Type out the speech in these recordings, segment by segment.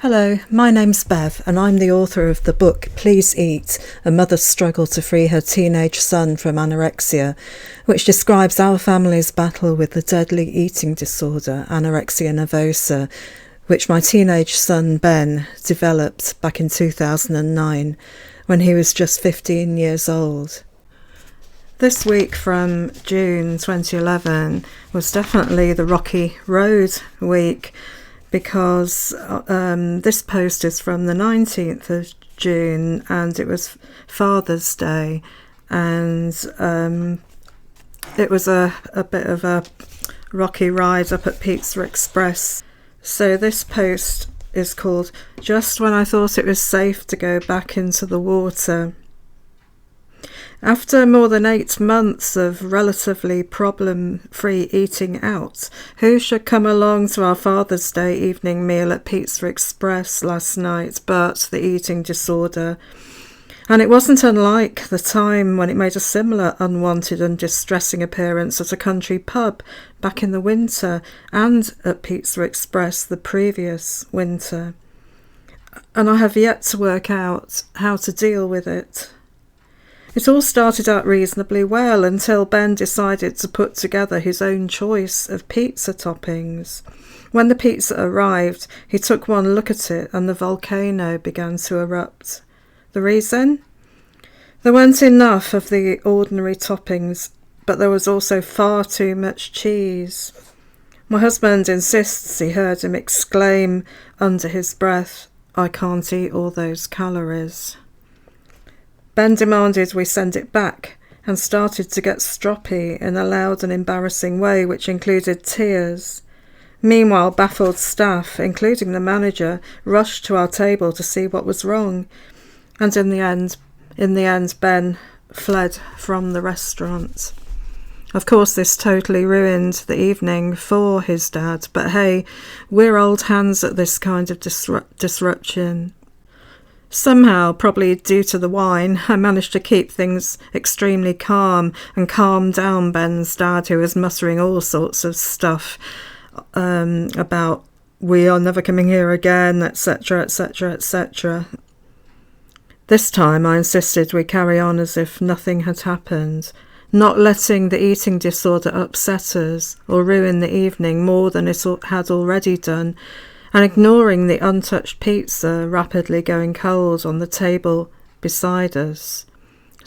Hello, my name's Bev and I'm the author of the book Please Eat, A Mother's Struggle to Free Her Teenage Son from Anorexia, which describes our family's battle with the deadly eating disorder, anorexia nervosa, which my teenage son Ben developed back in 2009 when he was just 15 years old. This week from June 2011 was definitely the rocky road week, because this post is from the 19th of June and it was Father's Day, and it was a bit of a rocky ride up at Pizza Express. So this post is called "Just When I Thought It Was Safe to Go Back into the Water." After more than 8 months of relatively problem-free eating out, who should come along to our Father's Day evening meal at Pizza Express last night but the eating disorder? And it wasn't unlike the time when it made a similar unwanted and distressing appearance at a country pub back in the winter and at Pizza Express the previous winter. And I have yet to work out how to deal with it. It all started out reasonably well until Ben decided to put together his own choice of pizza toppings. When the pizza arrived, he took one look at it and the volcano began to erupt. The reason? There weren't enough of the ordinary toppings, but there was also far too much cheese. My husband insists he heard him exclaim under his breath, "I can't eat all those calories." Ben demanded we send it back and started to get stroppy in a loud and embarrassing way, which included tears. Meanwhile, baffled staff, including the manager, rushed to our table to see what was wrong, and in the end, Ben fled from the restaurant. Of course, this totally ruined the evening for his dad, but hey, we're old hands at this kind of disruption. Somehow, probably due to the wine, I managed to keep things extremely calm and calm down Ben's dad, who was muttering all sorts of stuff about "we are never coming here again," etc, etc, etc. This time I insisted we carry on as if nothing had happened, not letting the eating disorder upset us or ruin the evening more than it had already done, and ignoring the untouched pizza rapidly going cold on the table beside us.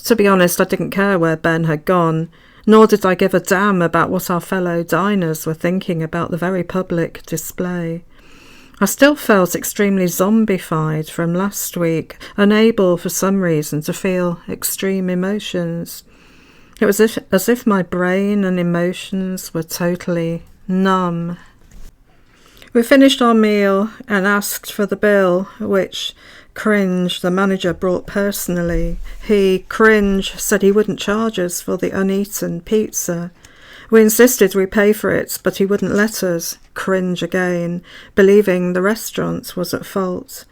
To be honest, I didn't care where Ben had gone, nor did I give a damn about what our fellow diners were thinking about the very public display. I still felt extremely zombified from last week, unable for some reason to feel extreme emotions. It was as if my brain and emotions were totally numb. We finished our meal and asked for the bill, which Cringe, the manager, brought personally. He, Cringe, said he wouldn't charge us for the uneaten pizza. We insisted we pay for it, but he wouldn't let us. Cringe again, believing the restaurant was at fault.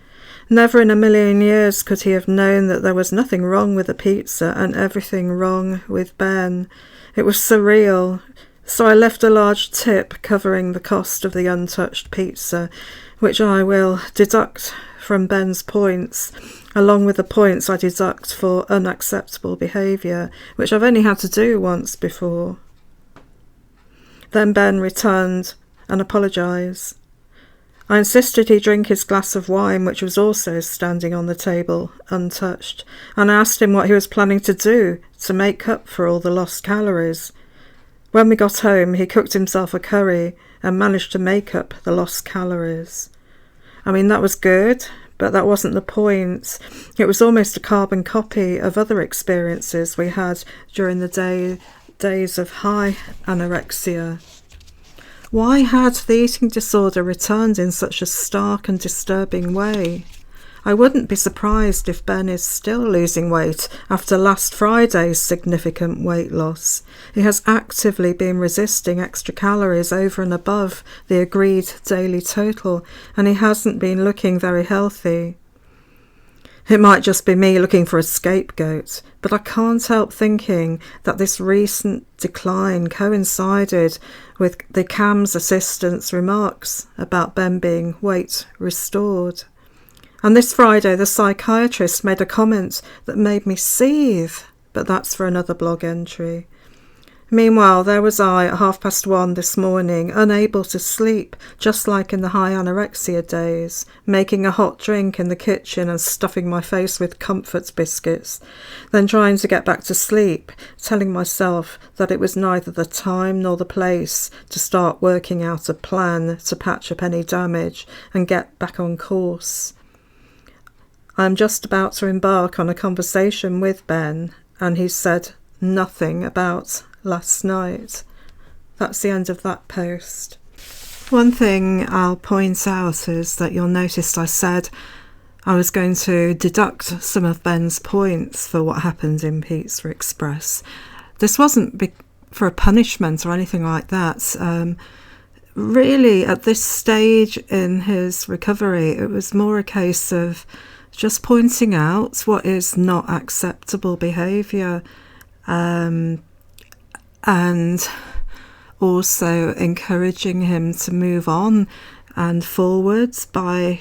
Never in a million years could he have known that there was nothing wrong with the pizza and everything wrong with Ben. It was surreal. So I left a large tip covering the cost of the untouched pizza, which I will deduct from Ben's points, along with the points I deduct for unacceptable behaviour, which I've only had to do once before. Then Ben returned and apologised. I insisted he drink his glass of wine, which was also standing on the table, untouched, and I asked him what he was planning to do to make up for all the lost calories. When we got home, he cooked himself a curry and managed to make up the lost calories. I mean, that was good, but that wasn't the point. It was almost a carbon copy of other experiences we had during the days of high anorexia. Why had the eating disorder returned in such a stark and disturbing way? I wouldn't be surprised if Ben is still losing weight after last Friday's significant weight loss. He has actively been resisting extra calories over and above the agreed daily total, and he hasn't been looking very healthy. It might just be me looking for a scapegoat, but I can't help thinking that this recent decline coincided with the CAM's assistant's remarks about Ben being weight restored. And this Friday, the psychiatrist made a comment that made me seethe, but that's for another blog entry. Meanwhile, there was I at 1:30 this morning, unable to sleep, just like in the high anorexia days, making a hot drink in the kitchen and stuffing my face with comfort biscuits, then trying to get back to sleep, telling myself that it was neither the time nor the place to start working out a plan to patch up any damage and get back on course. I am just about to embark on a conversation with Ben, and he said nothing about last night. That's the end of that post. One thing I'll point out is that you'll notice I said I was going to deduct some of Ben's points for what happened in Pizza Express. This wasn't for a punishment or anything like that. Really, at this stage in his recovery, it was more a case of just pointing out what is not acceptable behaviour, and also encouraging him to move on and forwards by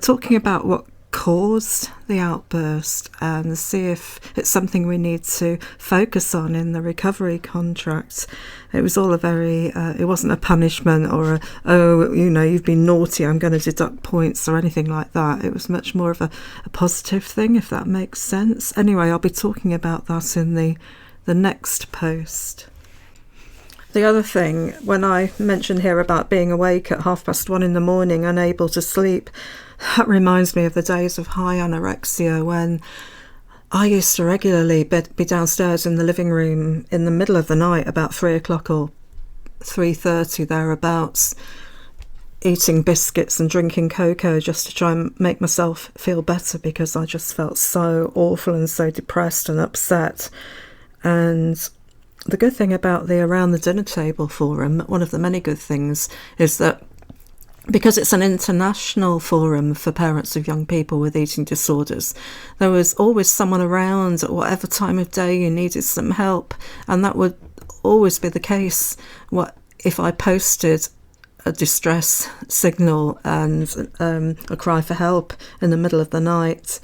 talking about what caused the outburst and see if it's something we need to focus on in the recovery contract. It was all it wasn't a punishment or you've been naughty, I'm going to deduct points or anything like that. It was much more of a positive thing, if that makes sense. Anyway, I'll be talking about that in the next post. The other thing, when I mentioned here about being awake at 1:30 in the morning, unable to sleep, that reminds me of the days of high anorexia when I used to regularly be downstairs in the living room in the middle of the night, about 3 o'clock or 3:30 thereabouts, eating biscuits and drinking cocoa just to try and make myself feel better, because I just felt so awful and so depressed and upset. And the good thing about the Around the Dinner Table forum, one of the many good things, is that because it's an international forum for parents of young people with eating disorders, there was always someone around at whatever time of day you needed some help. And that would always be the case if I posted a distress signal and a cry for help in the middle of the night.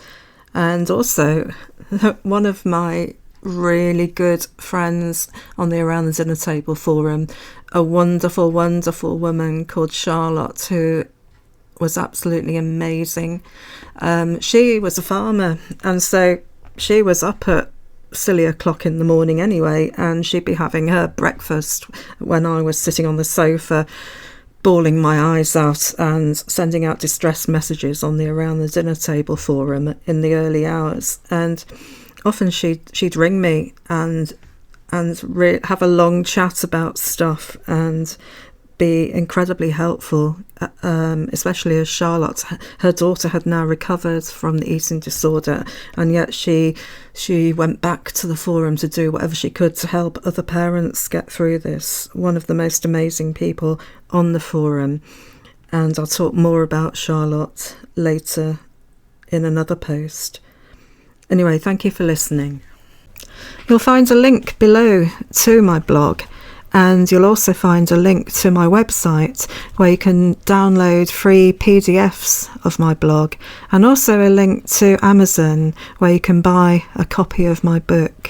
And also, one of my really good friends on the Around the Dinner Table forum, a wonderful, wonderful woman called Charlotte, who was absolutely amazing. She was a farmer, and so she was up at silly o'clock in the morning anyway, and she'd be having her breakfast when I was sitting on the sofa bawling my eyes out and sending out distress messages on the Around the Dinner Table forum in the early hours. And often she'd ring me and have a long chat about stuff and be incredibly helpful, especially as Charlotte, her daughter, had now recovered from the eating disorder, and yet she went back to the forum to do whatever she could to help other parents get through this. One of the most amazing people on the forum, and I'll talk more about Charlotte later in another post. Anyway, thank you for listening. You'll find a link below to my blog, and you'll also find a link to my website where you can download free PDFs of my blog, and also a link to Amazon where you can buy a copy of my book.